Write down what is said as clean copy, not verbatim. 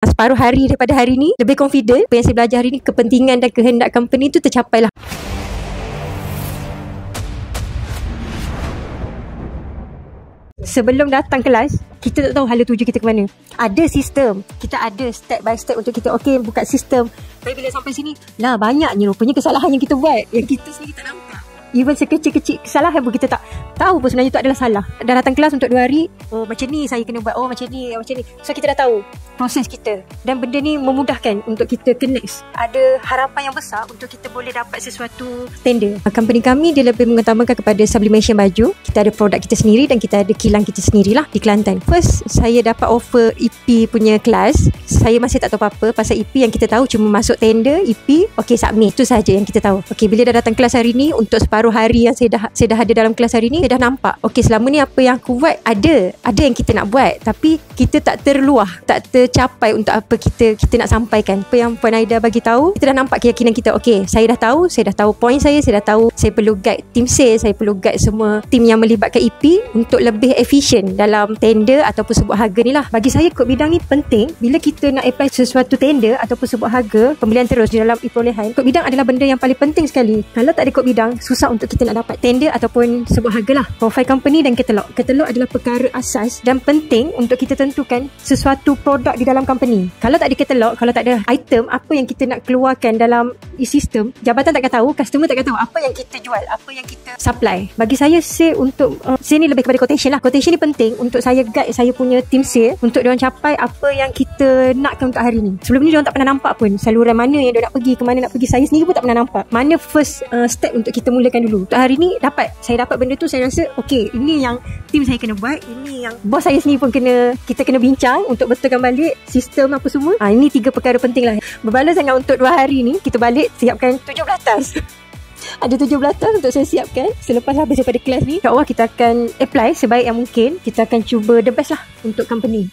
Separuh hari daripada hari ni, lebih confident. Apa yang saya belajar hari ni, kepentingan dan kehendak company tu tercapai lah. Sebelum datang kelas, kita tak tahu hala tuju kita ke mana. Ada sistem, kita ada step by step untuk kita buka sistem. Tapi bila sampai sini, lah banyaknya rupanya kesalahan yang kita buat, yang kita sendiri tak nampak. Even sekecil-kecil kesalahan pun kita tak tahu pun sebenarnya itu adalah salah. Dah datang kelas untuk 2 hari, oh macam ni saya kena buat, oh macam ni. So kita dah tahu proses kita. Dan benda ni memudahkan untuk kita connect. Ada harapan yang besar untuk kita boleh dapat sesuatu tender. Company kami dia lebih mengutamakan kepada sublimation baju. Kita ada produk kita sendiri dan kita ada kilang kita sendirilah di Kelantan. First, saya dapat offer EP punya kelas. Saya masih tak tahu apa-apa pasal EP. Yang kita tahu cuma masuk tender, EP, okay submit. Itu saja yang kita tahu. Okay, bila dah datang kelas hari ni, untuk separuh hari yang saya dah ada dalam kelas hari ni, saya dah nampak, okay selama ni apa yang aku buat, ada yang kita nak buat, tapi kita tak terluah, tak tercapai untuk apa kita nak sampaikan. Apa yang Puan Aida bagi tahu, kita dah nampak keyakinan kita. Okay, saya dah tahu point saya dah tahu saya perlu guide tim sales, saya perlu guide semua tim yang melibatkan EP untuk lebih efisien dalam tender ataupun sebuah harga ni lah. Bagi saya kod bidang ni penting. Bila kita nak apply sesuatu tender ataupun sebuah harga, pembelian terus di dalam perolehan, kod bidang adalah benda yang paling penting sekali. Kalau tak ada kod bidang, susah untuk kita nak dapat tender ataupun sebuah harga lah. Profile company dan katalog. Katalog adalah perkara asas dan penting untuk kita tentukan sesuatu produk di dalam company. Kalau tak ada katalog, kalau tak ada item, apa yang kita nak keluarkan dalam sistem, jabatan takkan tahu, customer takkan tahu apa yang kita jual, apa yang kita supply. Bagi saya, saya ni lebih kepada quotation lah. Quotation ni penting untuk saya guide saya punya team sale untuk diorang capai apa yang kita nakkan untuk hari ni. Sebelum ni diorang tak pernah nampak pun saluran mana yang diorang nak pergi, ke mana nak pergi. Saya sendiri pun tak pernah nampak. Mana first step untuk kita mulakan dulu. Untuk hari ni saya dapat benda tu, saya rasa okay, ini yang tim saya kena buat, ini yang bos saya sendiri pun kita kena bincang untuk betulkan balik sistem apa semua. Ini 3 perkara penting lah. Berbaloi sangat untuk 2 hari ni. Kita balik siapkan 17 tas. Ada 17 tas untuk saya siapkan. Selepas habis daripada kelas ni, insyaAllah kita akan apply sebaik yang mungkin. Kita akan cuba the best lah untuk company.